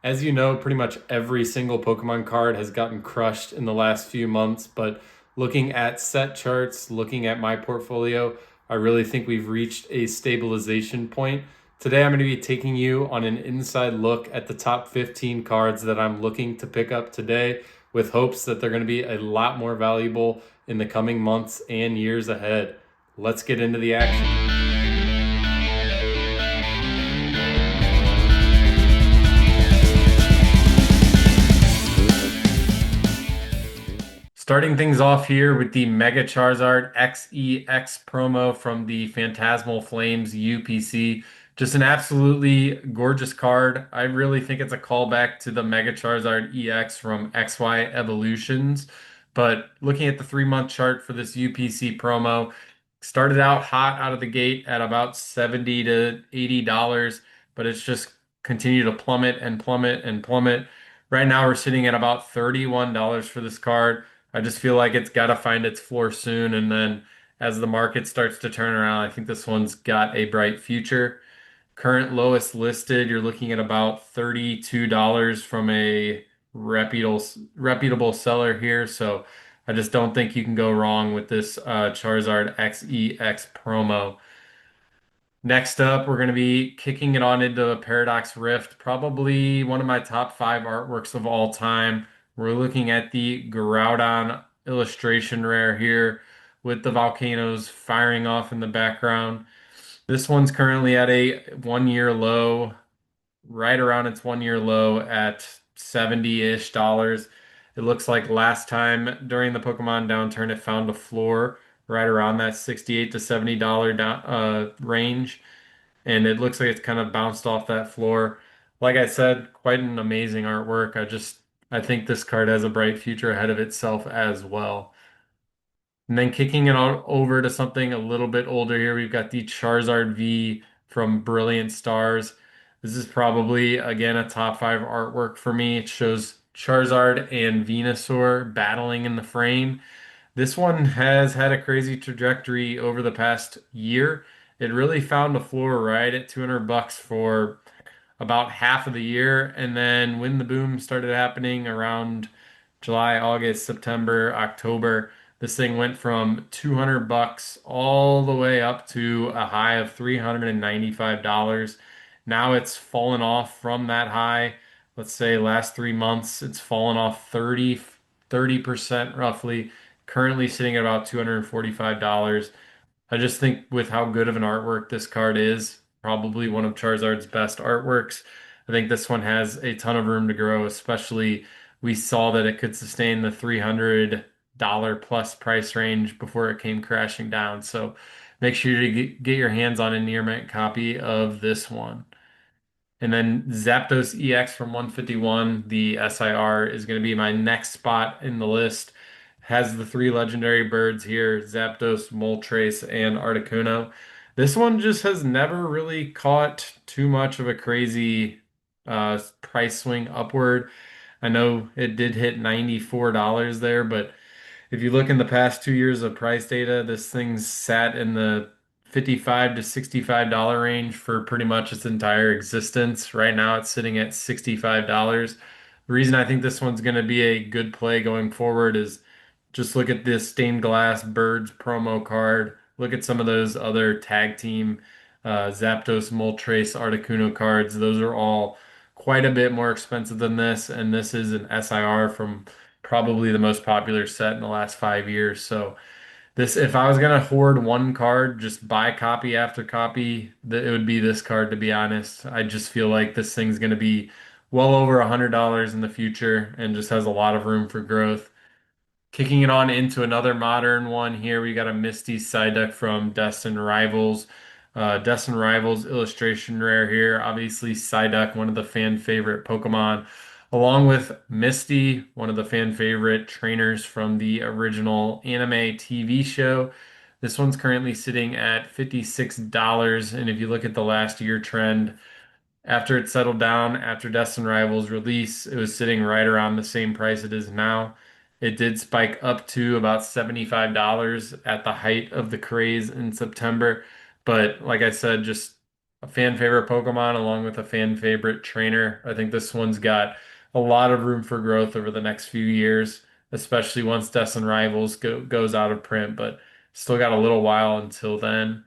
As you know, pretty much every single Pokemon card has gotten crushed in the last few months, but looking at set charts, looking at my portfolio, I really think we've reached a stabilization point. Today, I'm going to be taking you on an inside look at the top 15 cards that I'm looking to pick up today, with hopes that they're going to be a lot more valuable in the coming months and years ahead. Let's get into the action. Starting things off here with the Mega Charizard XEX promo from the Phantasmal Flames UPC. Just an absolutely gorgeous card. I really think it's a callback to the Mega Charizard EX from XY Evolutions. But looking at the 3 month chart for this UPC promo, started out hot out of the gate at about $70 to $80, but it's just continued to plummet and plummet and plummet. Right now, we're sitting at about $31 for this card. I just feel like it's got to find its floor soon. And then as the market starts to turn around, I think this one's got a bright future. Current lowest listed, you're looking at about $32 from a reputable seller here. So I just don't think you can go wrong with this Charizard XEX promo. Next up, we're going to be kicking it on into Paradox Rift, probably one of my top five artworks of all time. We're looking at the Groudon illustration rare here with the volcanoes firing off in the background. This one's currently at a 1 year low, right around its 1 year low at 70-ish dollars. It looks like last time during the Pokemon downturn, it found a floor right around that $68 to $70 range, and it looks like it's kind of bounced off that floor. Like I said, quite an amazing artwork. I think this card has a bright future ahead of itself as well. And then kicking it on over to something a little bit older here, we've got the Charizard V from Brilliant Stars. This is probably, again, a top five artwork for me. It shows Charizard and Venusaur battling in the frame. This one has had a crazy trajectory over the past year. It really found a floor right at $200 for about half of the year. And then when the boom started happening around July, August, September, October, this thing went from $200 all the way up to a high of $395. Now it's fallen off from that high. Let's say last 3 months, it's fallen off 30% roughly, currently sitting at about $245. I just think with how good of an artwork this card is, probably one of Charizard's best artworks. I think this one has a ton of room to grow, especially we saw that it could sustain the $300 plus price range before it came crashing down. So make sure to get your hands on a near mint copy of this one. And then Zapdos EX from 151, the SIR, is going to be my next spot in the list. Has the three legendary birds here, Zapdos, Moltres, and Articuno. This one just has never really caught too much of a crazy price swing upward. I know it did hit $94 there, but if you look in the past 2 years of price data, this thing's sat in the $55 to $65 range for pretty much its entire existence. Right now, it's sitting at $65. The reason I think this one's going to be a good play going forward is just look at this stained glass birds promo card. Look at some of those other tag team Zapdos, Moltres, Articuno cards. Those are all quite a bit more expensive than this, and this is an SIR from probably the most popular set in the last 5 years. So this, if I was gonna hoard one card, just buy copy after copy, it would be this card, to be honest. I just feel like this thing's gonna be well over $100 in the future and just has a lot of room for growth. Kicking it on into another modern one here, we got a Misty Psyduck from Destined Rivals. Destined Rivals illustration rare here. Obviously, Psyduck, one of the fan favorite Pokemon, along with Misty, one of the fan favorite trainers from the original anime TV show. This one's currently sitting at $56. And if you look at the last year trend, after it settled down, after Destined Rivals release, it was sitting right around the same price it is now. It did spike up to about $75 at the height of the craze in September. But like I said, just a fan favorite Pokemon along with a fan favorite trainer. I think this one's got a lot of room for growth over the next few years, especially once Deaths and Rivals goes out of print, but still got a little while until then.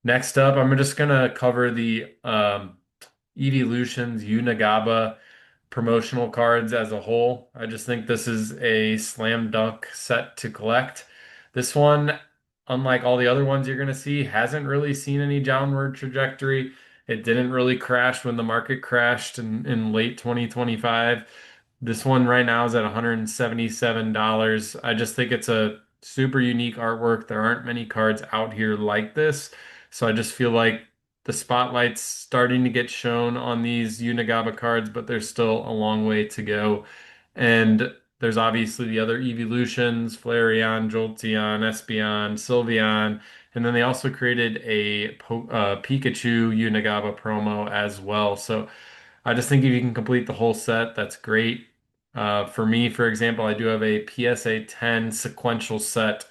Next up, I'm just gonna cover the Evolutions Unagaba promotional cards as a whole. I just think this is a slam dunk set to collect. This one, unlike all the other ones you're going to see, hasn't really seen any downward trajectory. It didn't really crash when the market crashed in late 2025. This one right now is at $177. I just think it's a super unique artwork. There aren't many cards out here like this. So I just feel like the spotlight's starting to get shown on these Unigaba cards, but there's still a long way to go. And there's obviously the other evolutions, Flareon, Jolteon, Espeon, Sylveon, and then they also created a Pikachu Unigaba promo as well. So I just think if you can complete the whole set, that's great. For me, for example, I do have a PSA 10 sequential set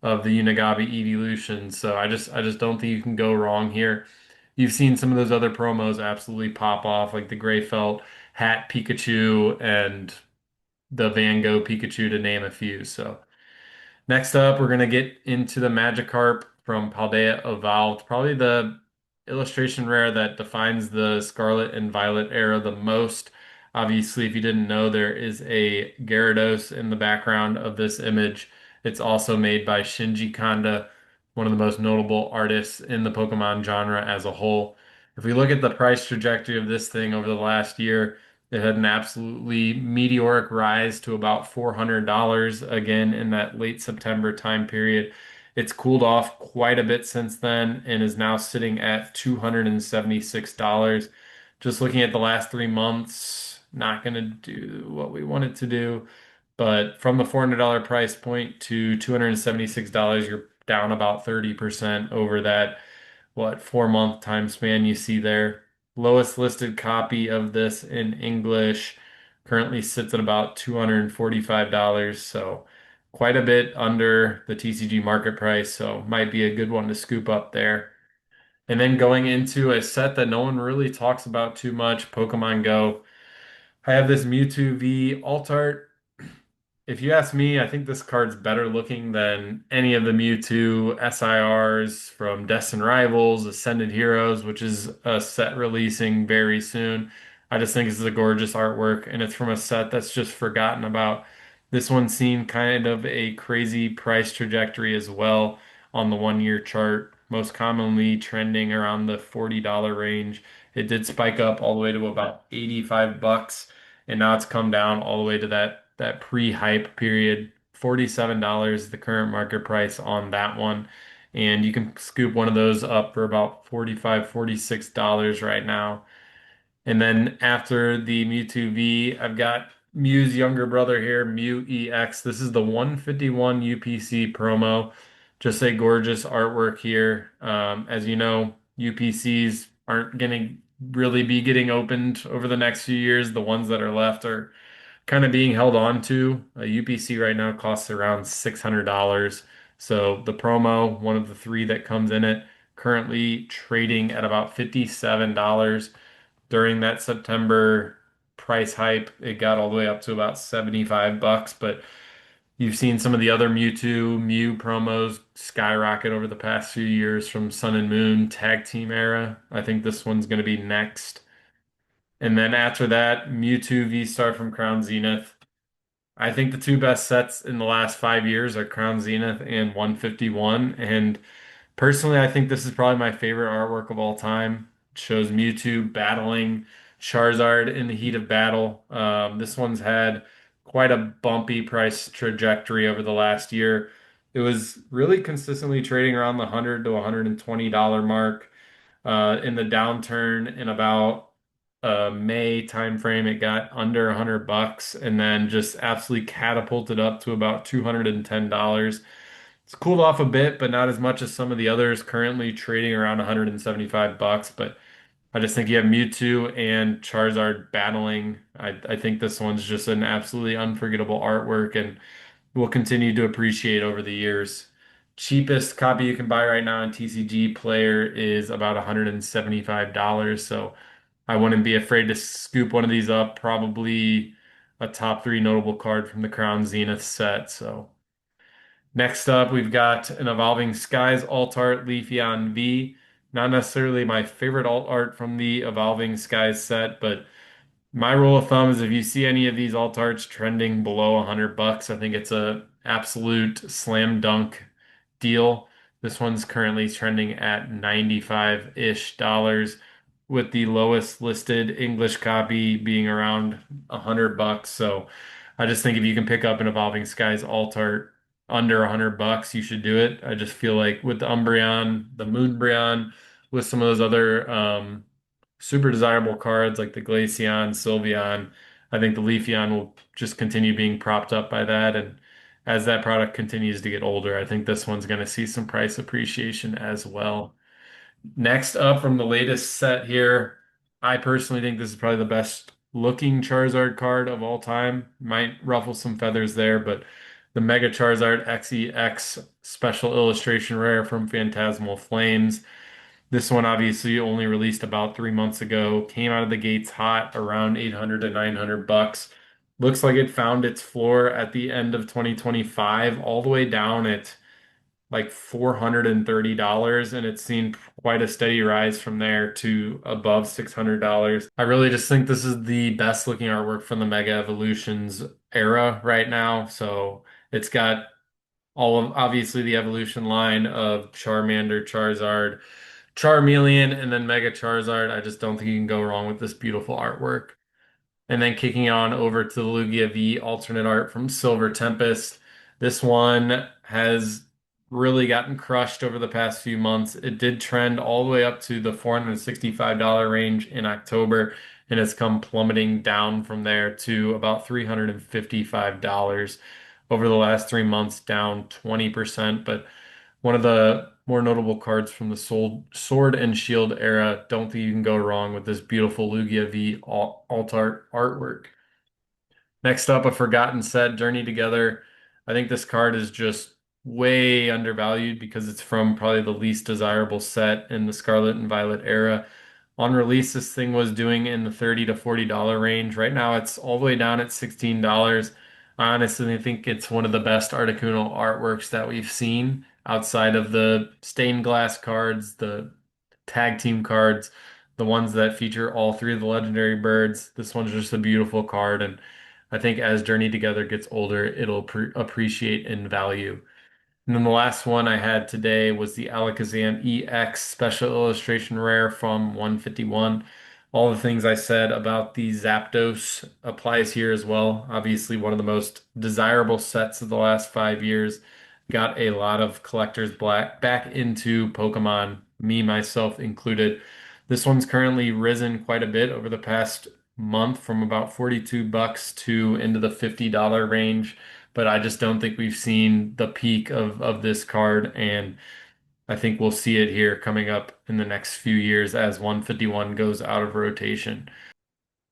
of the Unigaba Evolution, so I just don't think you can go wrong here. You've seen some of those other promos absolutely pop off, like the Gray Felt Hat Pikachu and the Van Gogh Pikachu, to name a few. So next up, we're gonna get into the Magikarp from Paldea Evolved, probably the illustration rare that defines the Scarlet and Violet era the most. Obviously, if you didn't know, there is a Gyarados in the background of this image. It's also made by Shinji Kanda, one of the most notable artists in the Pokemon genre as a whole. If we look at the price trajectory of this thing over the last year, it had an absolutely meteoric rise to about $400 again in that late September time period. It's cooled off quite a bit since then and is now sitting at $276. Just looking at the last 3 months, not going to do what we want it to do. But from the $400 price point to $276, you're down about 30% over that, what, 4 month time span you see there. Lowest listed copy of this in English currently sits at about $245. So quite a bit under the TCG market price. So might be a good one to scoop up there. And then going into a set that no one really talks about too much, Pokemon Go. I have this Mewtwo V alt art. If you ask me, I think this card's better looking than any of the Mewtwo SIRs from Destined Rivals, Ascended Heroes, which is a set releasing very soon. I just think this is a gorgeous artwork, and it's from a set that's just forgotten about. This one's seen kind of a crazy price trajectory as well on the 1 year chart, most commonly trending around the $40 range. It did spike up all the way to about 85 bucks, and now it's come down all the way to that pre-hype period. $47 the current market price on that one. And you can scoop one of those up for about $45, $46 right now. And then after the Mewtwo V, I've got Mew's younger brother here, Mew EX. This is the 151 UPC promo. Just a gorgeous artwork here. As you know, UPCs aren't going to really be getting opened over the next few years. The ones that are left are kind of being held on to. A UPC right now costs around $600. So the promo, one of the three that comes in it, currently trading at about $57. During that September price hype, it got all the way up to about 75 bucks, but you've seen some of the other Mewtwo, Mew promos skyrocket over the past few years from Sun and Moon tag team era. I think this one's going to be next. And then after that, Mewtwo V-Star from Crown Zenith. I think the two best sets in the last 5 years are Crown Zenith and 151. And personally, I think this is probably my favorite artwork of all time. It shows Mewtwo battling Charizard in the heat of battle. This one's had quite a bumpy price trajectory over the last year. It was really consistently trading around the $100 to $120 mark. In the downturn in about May timeframe, it got under $100 and then just absolutely catapulted up to about $210. It's cooled off a bit, but not as much as some of the others currently trading around 175 bucks. But I just think you have Mewtwo and Charizard battling. I think this one's just an absolutely unforgettable artwork and will continue to appreciate over the years. Cheapest copy you can buy right now in TCG Player is about $175. So I wouldn't be afraid to scoop one of these up. Probably a top three notable card from the Crown Zenith set. So next up, we've got an Evolving Skies alt art Leafeon V. Not necessarily my favorite alt art from the Evolving Skies set, but my rule of thumb is if you see any of these alt arts trending below $100, I think it's a absolute slam dunk deal. This one's currently trending at 95-ish dollars, with the lowest listed English copy being around $100. So I just think if you can pick up an Evolving Skies alt art under $100, you should do it. I just feel like with the Umbreon, the Moonbreon, with some of those other super desirable cards like the Glaceon, Sylveon. I think the Leafeon will just continue being propped up by that. And as that product continues to get older, I think this one's going to see some price appreciation as well. Next up from the latest set here, I personally think this is probably the best looking Charizard card of all time. Might ruffle some feathers there, but the Mega Charizard EX special illustration rare from Phantasmal Flames. This one obviously only released about 3 months ago, came out of the gates hot around 800 to $900. Looks like it found its floor at the end of 2025, all the way down at like $430, and it's seen quite a steady rise from there to above $600. I really just think this is the best looking artwork from the Mega Evolutions era right now. So it's got all of obviously the evolution line of Charmander, Charizard, Charmeleon, and then Mega Charizard. I just don't think you can go wrong with this beautiful artwork. And then kicking on over to the Lugia V alternate art from Silver Tempest. This one has really gotten crushed over the past few months. It did trend all the way up to the $465 range in October, and it's come plummeting down from there to about $355 over the last 3 months, down 20%. But one of the more notable cards from the Sword and Shield era. Don't think you can go wrong with this beautiful Lugia V alt art artwork. Next up, a Forgotten Set, Journey Together. I think this card is just way undervalued because it's from probably the least desirable set in the Scarlet and Violet era. On release, this thing was doing in the $30 to $40 range. Right now, it's all the way down at $16. I honestly think it's one of the best Articuno artworks that we've seen outside of the stained glass cards, the tag team cards, the ones that feature all three of the legendary birds. This one's just a beautiful card, and I think as Journey Together gets older, it'll appreciate in value. And then the last one I had today was the Alakazam EX Special Illustration Rare from 151. All the things I said about the Zapdos applies here as well. Obviously, one of the most desirable sets of the last 5 years. Got a lot of collectors back into Pokemon, me myself included. This one's currently risen quite a bit over the past month from about $42 to into the $50 range, but I just don't think we've seen the peak of this card, and I think we'll see it here coming up in the next few years as 151 goes out of rotation.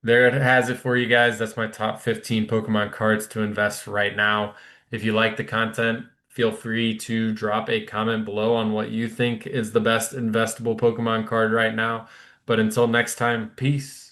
There it has it for you guys. That's my top 15 Pokemon cards to invest right now. If you like the content, feel free to drop a comment below on what you think is the best investable Pokemon card right now. But until next time, peace.